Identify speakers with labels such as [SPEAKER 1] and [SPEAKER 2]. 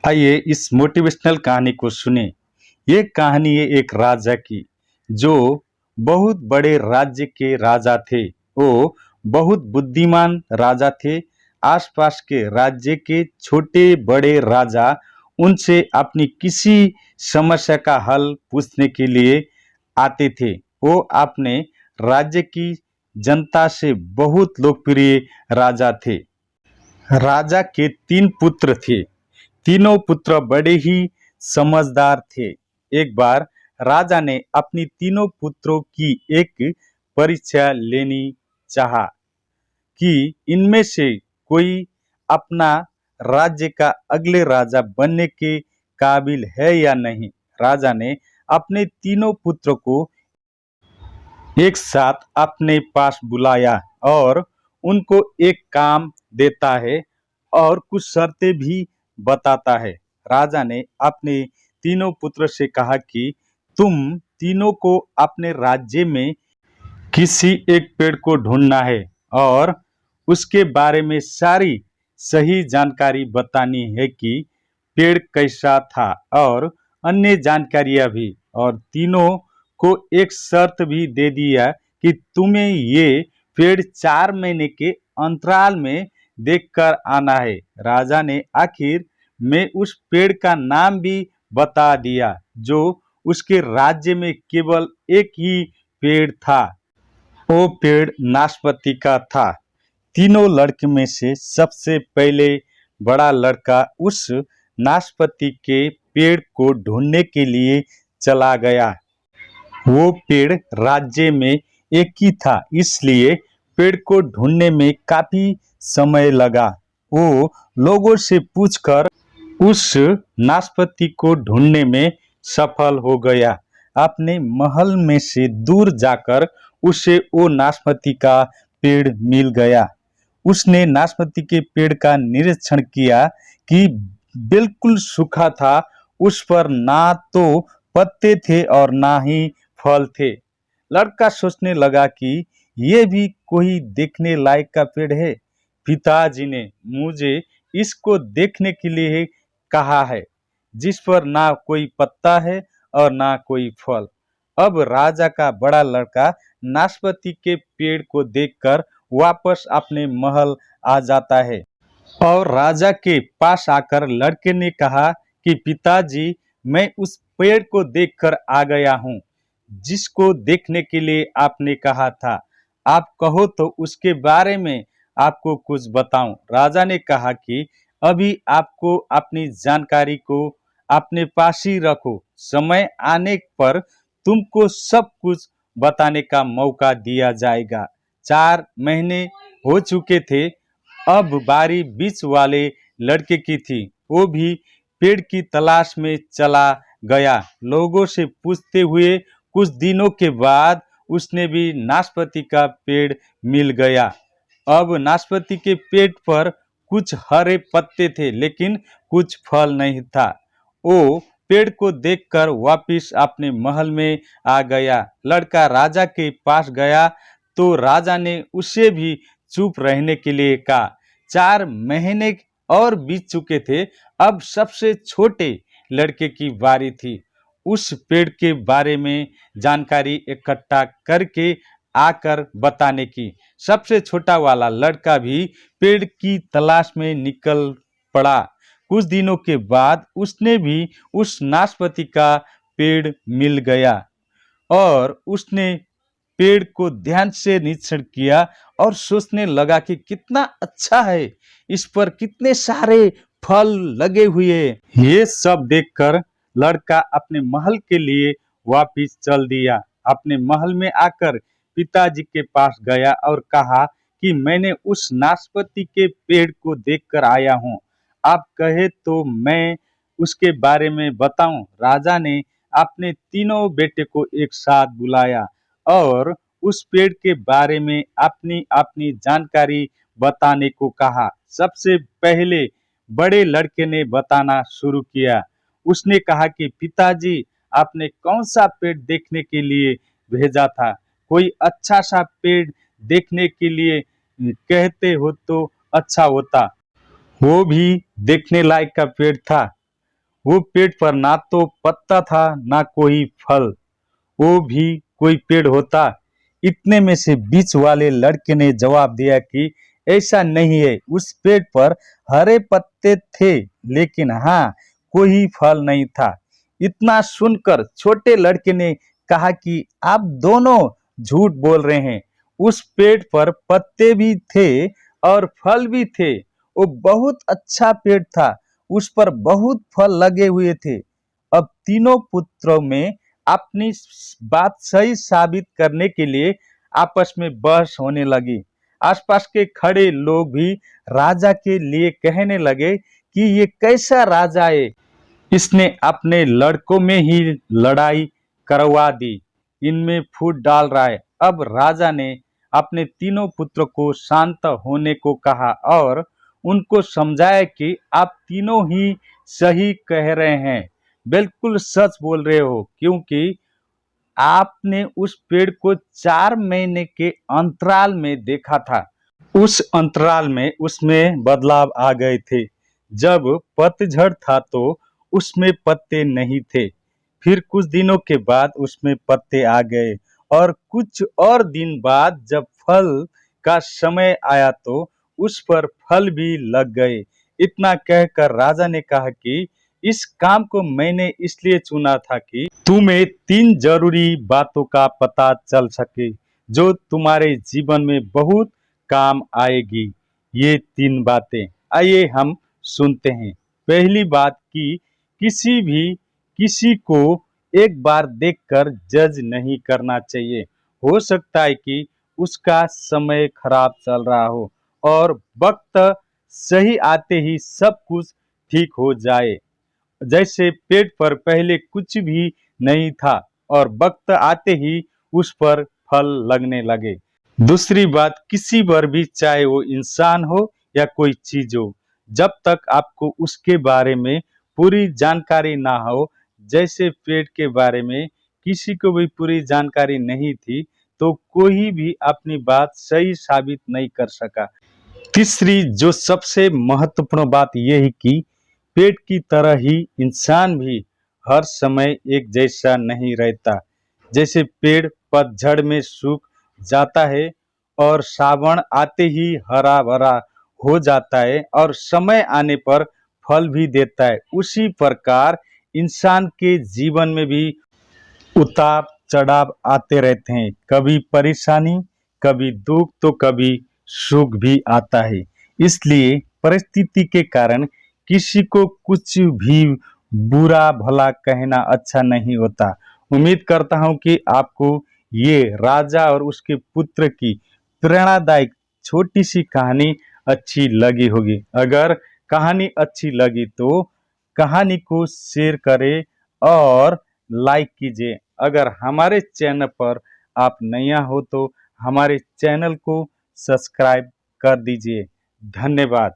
[SPEAKER 1] आइए इस मोटिवेशनल कहानी को सुने। ये कहानी है एक राजा की, जो बहुत बड़े राज्य के राजा थे। वो बहुत बुद्धिमान राजा थे। आसपास के राज्य के छोटे बड़े राजा उनसे अपनी किसी समस्या का हल पूछने के लिए आते थे। वो अपने राज्य की जनता से बहुत लोकप्रिय राजा थे। राजा के 3 पुत्र थे। तीनों पुत्र बड़े ही समझदार थे। एक बार राजा ने अपनी तीनों पुत्रों की एक परीक्षा लेनी चाहा कि इनमें से कोई अपना राज्य का अगले राजा बनने के काबिल है या नहीं। राजा ने अपने तीनों पुत्रों को एक साथ अपने पास बुलाया और उनको एक काम देता है और कुछ शर्तें भी बताता है। राजा ने अपने तीनों पुत्र से कहा कि तुम तीनों को अपने राज्य में किसी एक पेड़ को ढूंढना है और उसके बारे में सारी सही जानकारी बतानी है कि पेड़ कैसा था और अन्य जानकारियां भी। और तीनों को एक शर्त भी दे दिया कि तुम्हें ये पेड़ 4 महीने के अंतराल में देखकर आना है। राजा ने आखिर में उस पेड़ का नाम भी बता दिया, जो उसके राज्य में केवल एक ही पेड़ था। वो पेड़ नाशपाती का था। तीनों लड़के में से सबसे पहले बड़ा लड़का उस नाशपाती के पेड़ को ढूंढने के लिए चला गया। वो पेड़ राज्य में एक ही था, इसलिए पेड़ को ढूंढने में काफी समय लगा। वो लोगों से पूछकर उस नाशपाती को ढूंढने में सफल हो गया। अपने महल में से दूर जाकर उसे वो नाशपाती का पेड़ मिल गया। उसने नाशपाती के पेड़ का निरीक्षण किया कि बिल्कुल सूखा था। उस पर ना तो पत्ते थे और ना ही फल थे। लड़का सोचने लगा कि ये भी कोई देखने लायक का पेड़ है। पिताजी ने मुझे इसको देखने के लिए कहा है, जिस पर ना कोई पत्ता है और ना कोई फल। अब राजा का बड़ा लड़का नाशपाती के पेड़ को देखकर वापस अपने महल आ जाता है और राजा के पास आकर लड़के ने कहा कि पिताजी, मैं उस पेड़ को देखकर आ गया हूँ, जिसको देखने के लिए आपने कहा था। आप कहो तो उसके बारे में आपको कुछ बताऊं। राजा ने कहा कि अभी आपको अपनी जानकारी को अपने पास ही रखो। समय आने पर तुमको सब कुछ बताने का मौका दिया जाएगा। 4 महीने हो चुके थे। अब बारी बीच वाले लड़के की थी। वो भी पेड़ की तलाश में चला गया। लोगों से पूछते हुए कुछ दिनों के बाद उसने भी नाशपाती का पेड़ मिल गया। अब नाशपाती के पेड़ पर कुछ हरे पत्ते थे, लेकिन कुछ फल नहीं था। वो पेड़ को देखकर वापिस अपने महल में आ गया। लड़का राजा के पास गया तो राजा ने उसे भी चुप रहने के लिए कहा। 4 महीने और बीत चुके थे। अब सबसे छोटे लड़के की बारी थी। उस पेड़ के बारे में जानकारी इकट्ठा करके आकर बताने की। सबसे छोटा वाला लड़का भी पेड़ की तलाश में निकल पड़ा। कुछ दिनों के बाद उसने भी उस नाशपाती का पेड़ मिल गया और उसने पेड़ को ध्यान से निरीक्षण किया और सोचने लगा कि कितना अच्छा है, इस पर कितने सारे फल लगे हुए। ये सब देखकर लड़का अपने महल के लिए वापिस चल दिया। अपने महल में आकर पिताजी के पास गया और कहा कि मैंने उस नाशपाती के पेड़ को देखकर आया हूँ। आप कहे तो मैं उसके बारे में बताऊं। राजा ने अपने तीनों बेटे को एक साथ बुलाया और उस पेड़ के बारे में अपनी अपनी जानकारी बताने को कहा। सबसे पहले बड़े लड़के ने बताना शुरू किया। उसने कहा कि पिताजी, आपने कौन सा पेड़ देखने के लिए भेजा था? कोई अच्छा सा पेड़ देखने के लिए कहते हो तो अच्छा होता। वो भी देखने लायक का पेड़ था। वो पेड़ पर ना तो पत्ता था ना कोई फल, वो भी कोई पेड़ होता। इतने में से बीच वाले लड़के ने जवाब दिया कि ऐसा नहीं है, उस पेड़ पर हरे पत्ते थे लेकिन हाँ, कोई फल नहीं था। इतना सुनकर छोटे लड़के ने कहा कि आप दोनों झूठ बोल रहे हैं। उस पेड़ पर पत्ते भी थे और फल भी थे। वो बहुत अच्छा पेड़ था, उस पर बहुत फल लगे हुए थे। अब तीनों पुत्रों में अपनी बात सही साबित करने के लिए आपस में बहस होने लगी। आसपास के खड़े लोग भी राजा के लिए कहने लगे कि ये कैसा राजा है, इसने अपने लड़कों में ही लड़ाई करवा दी, इनमें फूट डाल रहा है। अब राजा ने अपने तीनों पुत्रों को शांत होने को कहा और उनको समझाया कि आप तीनों ही सही कह रहे हैं, बिल्कुल सच बोल रहे हो, क्योंकि आपने उस पेड़ को 4 महीने के अंतराल में देखा था। उस अंतराल में उसमें बदलाव आ गए थे। जब पतझड़ था तो उसमें पत्ते नहीं थे, फिर कुछ दिनों के बाद उसमें पत्ते आ गए और कुछ और दिन बाद जब फल का समय आया तो उस पर फल भी लग गए। इतना कहकर राजा ने कहा कि इस काम को मैंने इसलिए चुना था कि तुम्हें 3 जरूरी बातों का पता चल सके जो तुम्हारे जीवन में बहुत काम आएगी। ये 3 बातें आइए हम सुनते हैं। पहली बात कि किसी को एक बार देखकर जज नहीं करना चाहिए। हो सकता है कि उसका समय खराब चल रहा हो और वक्त सही आते ही सब कुछ ठीक हो जाए। जैसे पेड़ पर पहले कुछ भी नहीं था और वक्त आते ही उस पर फल लगने लगे। दूसरी बात, किसी पर भी चाहे वो इंसान हो या कोई चीज हो, जब तक आपको उसके बारे में पूरी जानकारी ना हो, जैसे पेड़ के बारे में किसी को भी पूरी जानकारी नहीं थी तो कोई भी अपनी बात सही साबित नहीं कर सका। तीसरी जो सबसे महत्वपूर्ण बात यह है कि पेड़ की तरह ही इंसान भी हर समय एक जैसा नहीं रहता। जैसे पेड़ पतझड़ में सूख जाता है और सावन आते ही हरा भरा हो जाता है और समय आने पर फल भी देता है, उसी प्रकार इंसान के जीवन में भी उतार चढ़ाव आते रहते हैं। कभी परेशानी, कभी दुख तो कभी सुख भी आता है। इसलिए परिस्थिति के कारण किसी को कुछ भी बुरा भला कहना अच्छा नहीं होता। उम्मीद करता हूं कि आपको ये राजा और उसके पुत्र की प्रेरणादायक छोटी सी कहानी अच्छी लगी होगी। अगर कहानी अच्छी लगी तो कहानी को शेयर करें और लाइक कीजिए। अगर हमारे चैनल पर आप नया हो तो हमारे चैनल को सब्सक्राइब कर दीजिए। धन्यवाद।